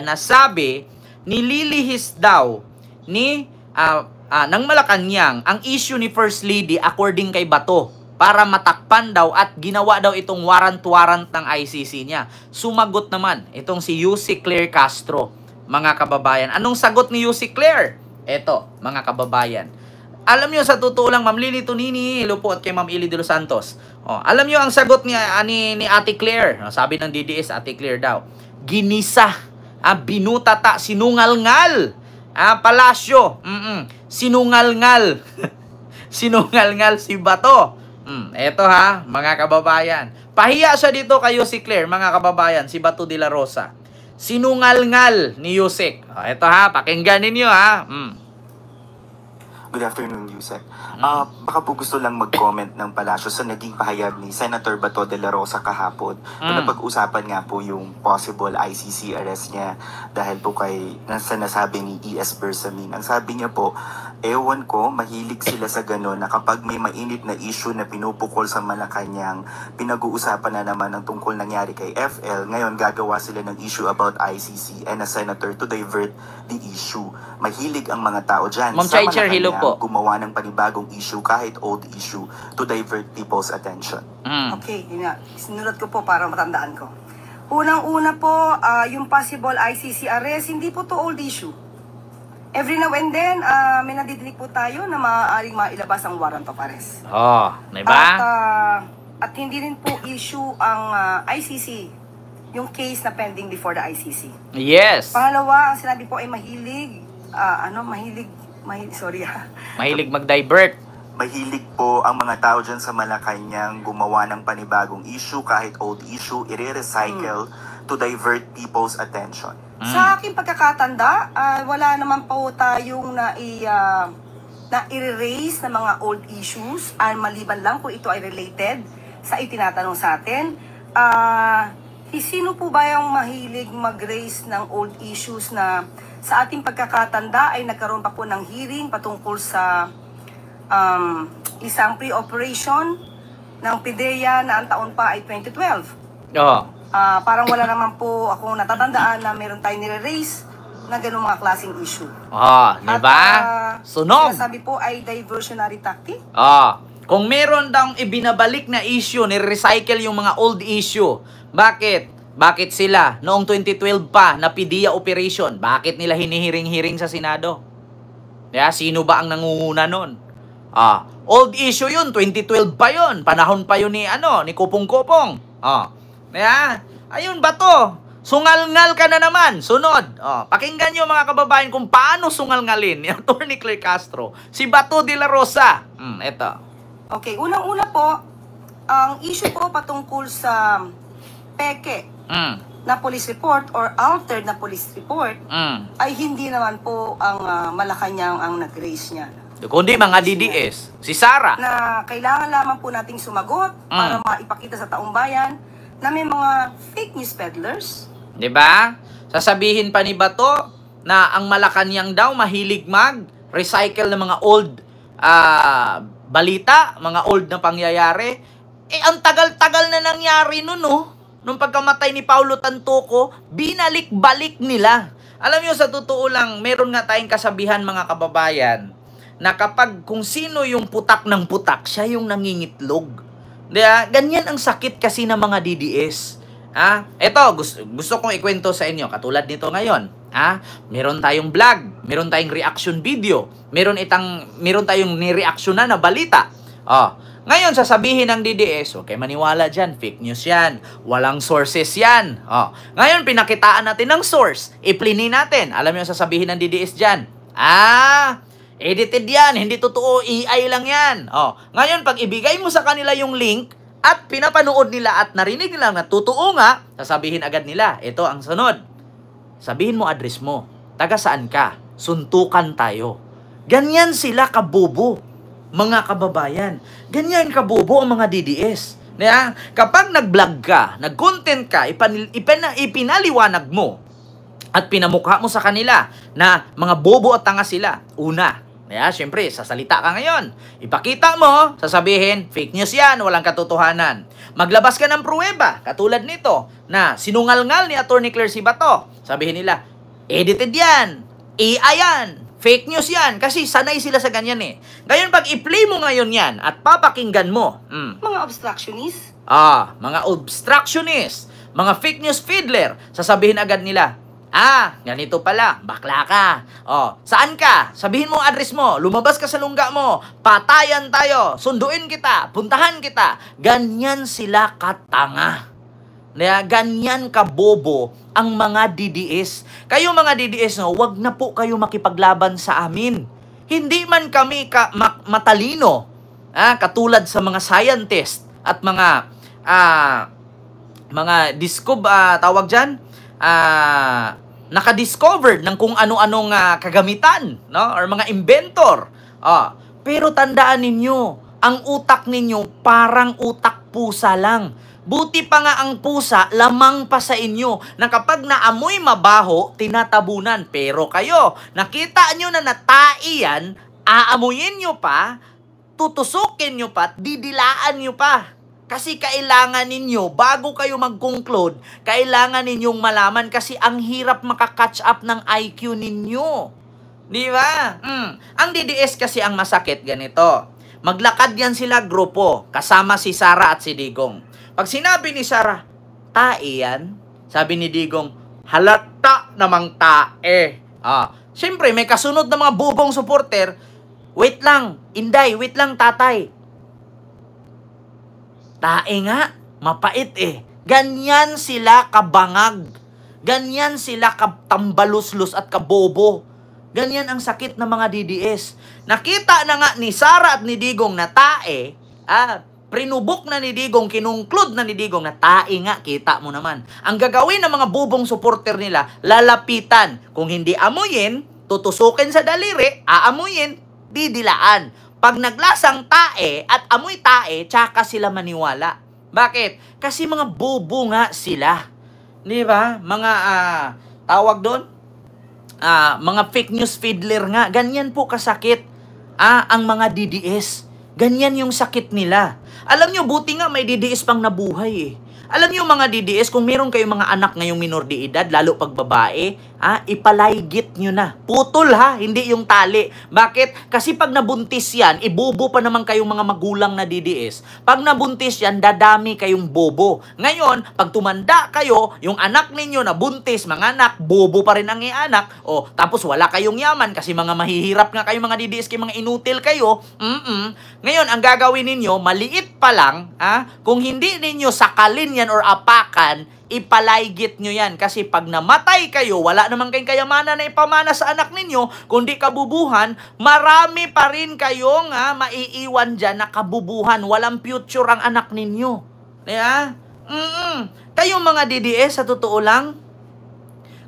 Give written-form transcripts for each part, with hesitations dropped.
na sabi, nililihis daw ng Malacanang ang issue ni First Lady according kay Bato para matakpan daw at ginawa daw itong warrant ng ICC niya. Sumagot naman itong si Yussi Claire Castro, mga kababayan. Anong sagot ni Yussi Claire? Eto, mga kababayan. Alam nyo, sa totoo lang, Ma'am Lily Tonini, hello po, at kay Ma'am Ili de los Santos. Alam nyo ang sagot ni Ate Claire. Sabi ng DDS, Ate Claire daw, ginisa, binutata, sinungalngal. Palasyo, sinungalngal. Sinungalngal si Bato. Eto ha, mga kababayan. Pahiya siya dito kay Yussi Claire, mga kababayan, si Bato de la Rosa. Sinungalngal ni Yusek. Eto ha, pakinggan ninyo ha. Good afternoon, Yusek. Baka po gusto lang mag-comment ng Palasyo sa naging pahayag ni Senator Bato de la Rosa kahapon. Napag-usapan nga po yung possible ICC arrest niya dahil po kay sa nasabi ni E.S. Bersamin. Ang sabi niya po, ewan ko, mahilig sila sa gano'n na kapag may mainit na issue na pinupukol sa Malacanang, pinag-uusapan na naman ang tungkol nangyari kay FL. Ngayon, gagawa sila ng issue about ICC and a senator to divert the issue. Mahilig ang mga tao dyan sa Malacanang gumawa ng panibagong issue kahit old issue to divert people's attention. Okay, yun nga. Sinunod ko po para matandaan ko. Unang-una po, yung possible ICC arrest, hindi po to old issue. Every now and then, may nadidinig po tayo na maaaring mailabas ang warrant of arrest. Diba? At hindi rin po issue ang ICC, yung case na pending before the ICC. Yes. Pangalawa, ang sinabi po ay mahilig mag-divert. Mahilig po ang mga tao dyan sa Malacanang gumawa ng panibagong issue kahit old issue, i-recycle to divert people's attention. Sa aking pagkakatanda, wala naman po tayong na-erase na mga old issues, maliban lang kung ito ay related sa itinatanong sa atin. Sino po ba yung mahilig mag-raise ng old issues na sa ating pagkakatanda ay nagkaroon pa po ng hearing patungkol sa isang pre-operation ng PIDEA na ang taon pa ay 2012. Parang wala naman po akong natatandaan na meron tayong nire-raise na ganung mga klaseng issue. Diba? Sunog! Sabi po ay diversionary tactic. Kung meron daw ibinabalik na issue, ni-recycle yung mga old issue. Bakit? Bakit sila noong 2012 pa na PIDEA operation? Bakit nila hinihiring-hiring sa Senado? Sino ba ang nangunguna nun? Old issue yun, 2012 pa yun. Panahon pa yun ni Kupong-Kupong. Ayun ba to? Sungalngal ka na naman. Sunod. Pakinggan nyo mga kababayan kung paano sungalngalin ni Atty. Claire Castro si Bato de la Rosa. Eto. Okay, unang-una po, ang issue po patungkol sa peke na police report or altered na police report ay hindi naman po ang Malacanang ang nag-raise niya. Kundi mga DDS. Si Sara. Na kailangan lamang po nating sumagot para maipakita sa taong bayan na may mga fake news peddlers. Diba? Sasabihin pa ni Bato na ang Malacanang daw mahilig mag-recycle ng mga old balita, mga old na pangyayari. Ang tagal-tagal na nangyari nun, nung pagkamatay ni Paulo Tantoco, binalik-balik nila. Alam nyo, sa totoo lang, meron nga tayong kasabihan mga kababayan, na kapag kung sino yung putak ng putak, siya yung nangingitlog. Ganyan ang sakit kasi ng mga DDS. Ito, gusto kong ikwento sa inyo, katulad nito ngayon. Meron tayong vlog, meron tayong reaction video, meron tayong nireaksyonan na balita. Ngayon, sasabihin ng DDS, okay, maniwala dyan, fake news yan, walang sources yan. Ngayon, pinakitaan natin ng source, iplini natin. Alam nyo sasabihin ng DDS dyan, edited yan, hindi totoo, AI lang yan. Ngayon, pag ibigay mo sa kanila yung link, at pinapanood nila at narinig nila na totoo nga, sasabihin agad nila, ito ang sunod. Sabihin mo address mo, taga saan ka, suntukan tayo. Ganyan sila kabobo, mga kababayan. Ganyan kabobo ang mga DDS. Kapag nag-vlog ka, nag-content ka, ipinaliwanag mo, at pinamukha mo sa kanila na mga bobo at tanga sila, una, syempre, sasalita ka ngayon. Ipakita mo, sasabihin, fake news yan, walang katotohanan. Maglabas ka ng pruweba, katulad nito, na sinungalngal ni Atty. Claire si Bato. Sabihin nila, Edited yan. AI yan. Fake news yan. Kasi sanay sila sa ganyan eh. Ngayon, pag i-play mo ngayon yan at papakinggan mo, Mga obstructionist. mga obstructionist, mga fake news fiddler, sasabihin agad nila, ganito pala, bakla ka. Saan ka? Sabihin mo ang address mo, lumabas ka sa lungga mo, patayan tayo, sunduin kita, puntahan kita. Ganyan sila katanga. Ganyan kabobo ang mga DDS. Kayo mga DDS, wag na po kayo makipaglaban sa amin. Hindi man kami matalino, katulad sa mga scientist at mga tawag dyan, nakadiscovered ng kung ano-anong kagamitan, no? Or mga inventor. Pero tandaan ninyo, ang utak ninyo parang utak pusa lang. Buti pa nga ang pusa, lamang pa sa inyo, na kapag naamoy mabaho, tinatabunan. Pero kayo, nakita nyo na natai yan, aamuyin nyo pa, tutusukin nyo pa, didilaan nyo pa. Kasi kailangan ninyo, bago kayo mag-conclude, kailangan ninyong malaman kasi ang hirap makakatch up ng IQ ninyo. Di ba? Ang DDS kasi ang masakit ganito. Maglakad yan sila grupo, kasama si Sara at si Digong. Pag sinabi ni Sara, tae yan, sabi ni Digong, halata namang tae. Siyempre, may kasunod na mga bubong supporter, wait lang, Inday, wait lang tatay. Tae nga, mapait eh. Ganyan sila kabangag. Ganyan sila katambaluslos at kabobo. Ganyan ang sakit ng mga DDS. Nakita na nga ni Sara at ni Digong na tae, prinubok na ni Digong, kinungklud na ni Digong na tae nga, kita mo naman. Ang gagawin ng mga bubong supporter nila, lalapitan. Kung hindi amuyin, tutusukin sa daliri, aamuyin, didilaan. Pag naglasang tae at amoy tae, tsaka sila maniwala. Bakit? Kasi mga bobo nga sila. Di ba? Mga, tawag doon? Mga fake news fiddler nga. Ganyan po kasakit ang mga DDS. Ganyan yung sakit nila. Alam nyo, buti nga may DDS pang nabuhay eh. Alam nyo mga DDS, kung meron kayong mga anak ngayong minor de edad, lalo pag babae, ipalaygit nyo na. Putol hindi yung tali. Bakit? Kasi pag nabuntis yan, ibobo pa naman kayong mga magulang na DDS. Pag nabuntis yan, dadami kayong bobo. Ngayon, pag tumanda kayo, yung anak ninyo na buntis, mga anak, bobo pa rin ang anak, tapos wala kayong yaman kasi mga mahihirap nga kayo mga DDS, kayo mga inutil kayo. Ngayon, ang gagawin ninyo, maliit pa lang, kung hindi ninyo sakalin yan or apakan, ipalaygit nyo yan. Kasi pag namatay kayo, wala naman kayong kayamanan na ipamana sa anak ninyo, kundi kabubuhan, marami pa rin kayong maiiwan dyan na kabubuhan. Walang future ang anak ninyo. Diba? Kayong mga DDS, sa totoo lang,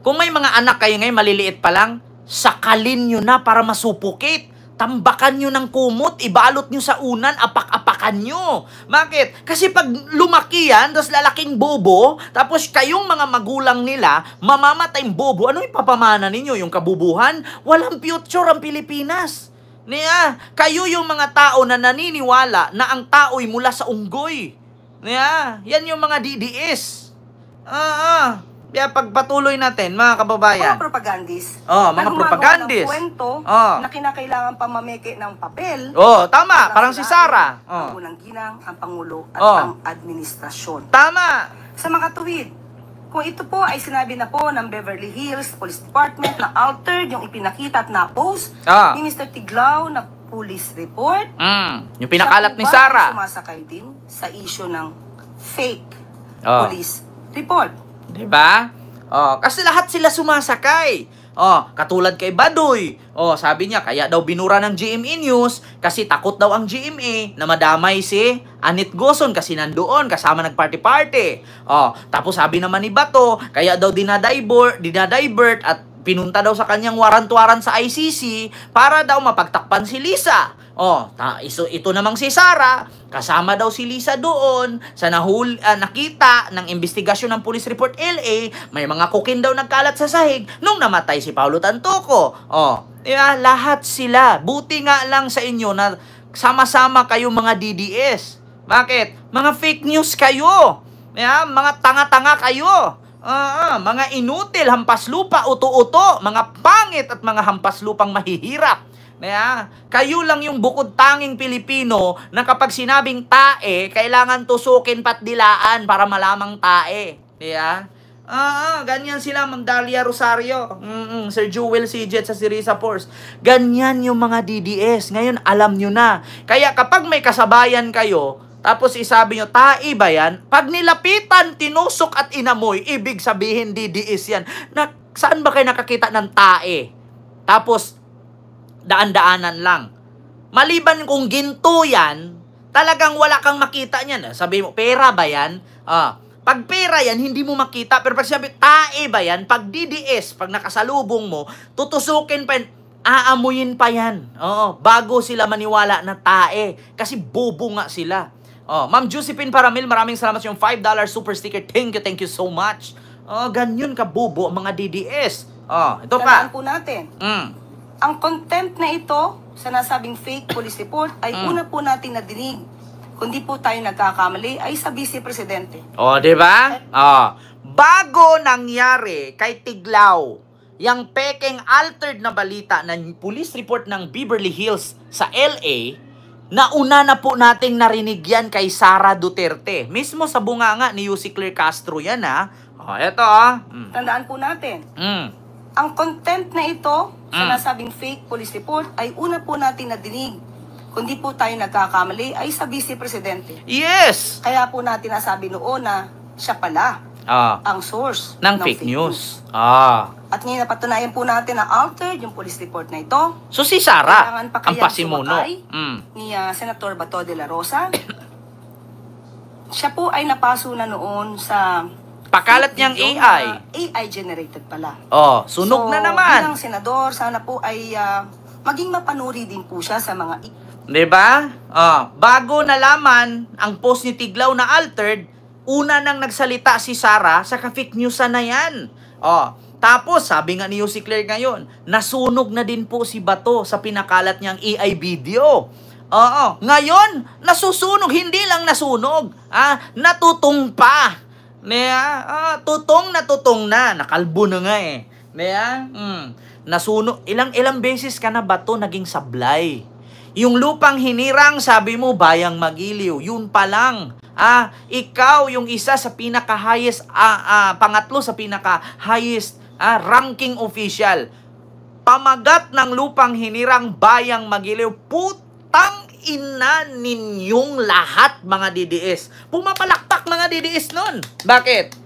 kung may mga anak kayo ngayon, maliliit pa lang, sakalin nyo na para masupukit. Tambakan nyo ng kumot, ibalot nyo sa unan, apak-apakan nyo. Bakit? Kasi pag lumaki yan, tapos lalaking bobo, tapos kayong mga magulang nila, mamamatayang bobo, ano ipapamana ninyo? Yung kabubuhan? Walang future ang Pilipinas. Kayo yung mga tao na naniniwala na ang tao'y mula sa unggoy. Yan yung mga DDS. Kaya pagpatuloy natin, mga kababayan. Mga propagandist. Mga propagandist. Na kwento na kinakailangan pa mameke ng papel. Tama. Parang si Sara. Ang unang ginang, ang Pangulo, at ang administrasyon. Tama. Sa makatuwid, kung ito po ay sinabi na po ng Beverly Hills Police Department na altered yung ipinakita at na-post ni Mr. Tiglao na police report. Yung pinakalat ni Sara. Sumasakay din sa issue ng fake police report. Diba? Kasi lahat sila sumasakay. Katulad kay Baduy. Sabi niya, kaya daw binura ng GMA News kasi takot daw ang GMA na madamay si Anit Gozon kasi nandoon, kasama nag-party-party. Tapos sabi naman ni Bato, kaya daw dinadivert at pinunta daw sa kanyang warrant-warrant sa ICC para daw mapagtakpan si Lisa. Ito namang si Sara, kasama daw si Lisa doon sa nakita ng investigasyon ng Police Report LA, may mga kukin daw nagkalat sa sahig nung namatay si Paulo Tantoco. Lahat sila. Buti nga lang sa inyo na sama-sama kayo mga DDS. Bakit? Mga fake news kayo. Mga tanga-tanga kayo. Mga inutil, hampas lupa, uto-uto, mga pangit at mga hampas lupang mahihirap. Kayo lang yung bukod tanging Pilipino na kapag sinabing tae, kailangan tusukin patdilaan para malamang tae. Ganyan sila, Ma'am Dalia Rosario, Sir Jewel Sijet sa Sirisa Force. Ganyan yung mga DDS. Ngayon, alam nyo na. Kaya kapag may kasabayan kayo, tapos isabi nyo, tae ba yan? Pag nilapitan, tinusok at inamoy, ibig sabihin DDS yan. Saan ba kayo nakakita ng tae? Tapos, daan-daanan lang. Maliban kung ginto yan, talagang wala kang makita niyan. Sabi mo, pera ba yan? Pag pera yan, hindi mo makita. Pero pag sabi, tae ba yan? Pag DDS, pag nakasalubong mo, tutusukin pa yan, aamuyin pa yan. Bago sila maniwala na tae. Kasi bobo nga sila. Ma'am Josephine Paramil, maraming salamat sa yung $5 super sticker. Thank you so much. Ganyan ka bobo ang mga DDS. Ito pa. Tandaan po natin. Ang content na ito sa nasabing fake police report ay una po natin nadinig. Kundi po tayo nagkakamali ay sa Vice Presidente. Di ba? Bago nangyari kay Tiglaw, yung pekeng altered na balita ng police report ng Beverly Hills sa LA, nauna na po nating narinig yan kay Sara Duterte. Mismo sa bunganga ni Yussi Claire Castro yan, Eto, Tandaan po natin. Ang content na ito sa nasabing fake police report ay una po natin nadinig. Kundi po tayo nagkakamali ay sa Vice Presidente. Yes! Kaya po natin nasabi noon na siya pala ang source ng fake news. At ngayon napatunayan po natin na altered yung police report na ito. So si Sara, Kailangan pa ang kaya pasimuno. Ni Senator Bato de la Rosa. Siya po ay napaso na noon sa pakalat niyang video AI. na AI generated pala. Sunog so, na naman. Bilang senador, sana po ay maging mapanuri din po siya sa mga... Diba? Bago nalaman ang post ni Tiglaw na altered, una nang nagsalita si Sara sa fake news na yan. Tapos, sabi nga ni Yussi Claire ngayon, nasunog na din po si Bato sa pinakalat niyang AI video. Ngayon, nasusunog, hindi lang nasunog. Natutong pa. Tutong na. Nakalbo na nga eh. Nasunog. Ilang beses ka na Bato naging sablay. Yung lupang hinirang, sabi mo, bayang magiliw. Yun pa lang. Ikaw yung isa sa pinaka-highest, pangatlo sa pinaka-highest ranking official. Pamagat ng lupang hinirang, bayang magiliw. Putang ina ninyong lahat, mga DDS. Pumapalakpak mga DDS nun. Bakit?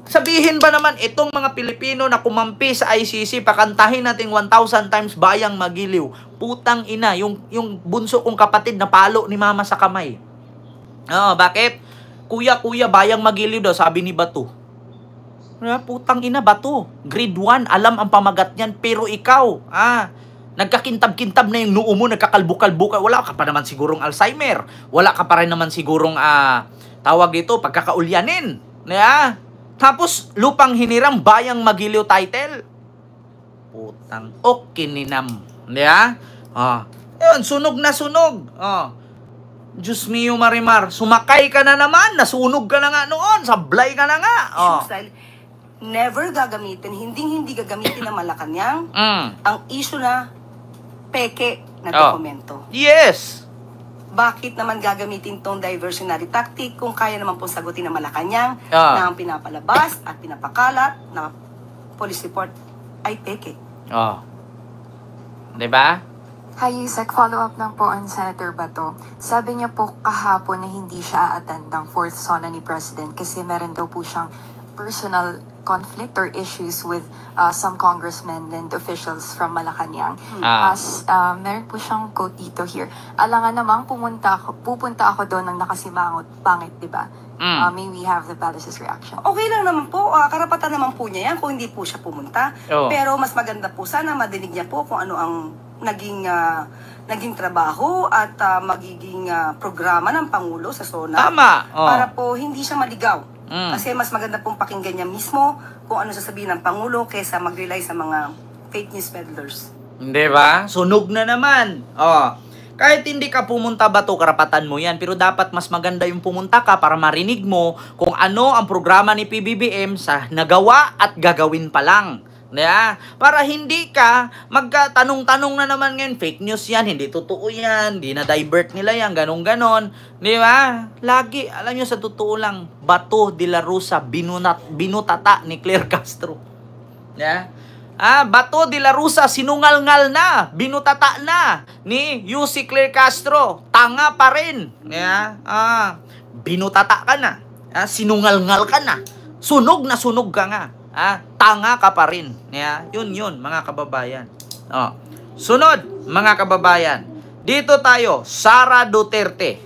Sabihin ba naman, itong mga Pilipino na kumampi sa ICC, pakantahin natin 1,000 times bayang magiliw. Putang ina, yung bunso kong kapatid na palo ni mama sa kamay. Bakit? Kuya, bayang magiliw daw, sabi ni Bato. Putang ina, Bato. Grade 1, alam ang pamagat niyan, pero ikaw, nagkakintab-kintab na yung noo mo, nagkakalbo-kalbo ka. Wala ka pa naman sigurong Alzheimer. Wala ka pa rin naman sigurong, tawag ito, pagkakaulyanin. Tapos, lupang hinirang, bayang magiliw title. Putang, kininam. Yun, sunog na sunog. Diyos mio Marimar, sumakay ka na naman, nasunog ka na nga noon, sablay ka na nga. Style, never gagamitin, hindi gagamitin ng Malacanang ang issue na peke na dokumento. Yes. Bakit naman gagamitin tong diversionary tactic kung kaya naman pong sagutin ng Malacanang na ang pinapalabas at pinapakalat na police report ay peke? Diba? Hi, Yusek. Follow-up lang po on Senator Bato. Sabi niya po kahapon na hindi siya a-attend ng 4th SONA ni President kasi meron daw po siyang personal conflict or issues with some congressmen and officials from Malacanang. Meron po siyang quote dito here. Alangan namang pupunta ako doon ng nakasimangot. Pangit, di ba? May we have the palace's reaction. Okay lang naman po. Karapatan naman po niya yan kung hindi po siya pumunta. Pero mas maganda po sana madinig niya po kung ano ang naging trabaho at magiging programa ng Pangulo sa SONA. Tama. Para po hindi siya maligaw. Kasi mas maganda pong pakinggan niya mismo kung ano sasabihin ng Pangulo kaysa mag-rely sa mga fake news peddlers. Hindi ba? Sunog na naman. Kahit hindi ka pumunta Bato, karapatan mo yan. Pero dapat mas maganda yung pumunta ka para marinig mo kung ano ang programa ni PBBM sa nagawa at gagawin pa lang. Yeah? Para hindi ka magkatanong-tanong na naman ngayon, fake news yan, hindi totoo yan, hindi na-divert nila yan, ganon-ganon. Di ba? Lagi, alam nyo sa totoo lang, Bato de la Rosa, binutata ni Claire Castro. Yeah? Bato de la Rosa, sinungal-ngal na, binutata na ni UC Claire Castro. Tanga pa rin. Yeah? Binutata ka na. Sinungal-ngal ka na. Sunog na sunog ka nga. Tanga ka pa rin. Yeah? Yun, mga kababayan. Sunod, mga kababayan. Dito tayo, Sara Duterte.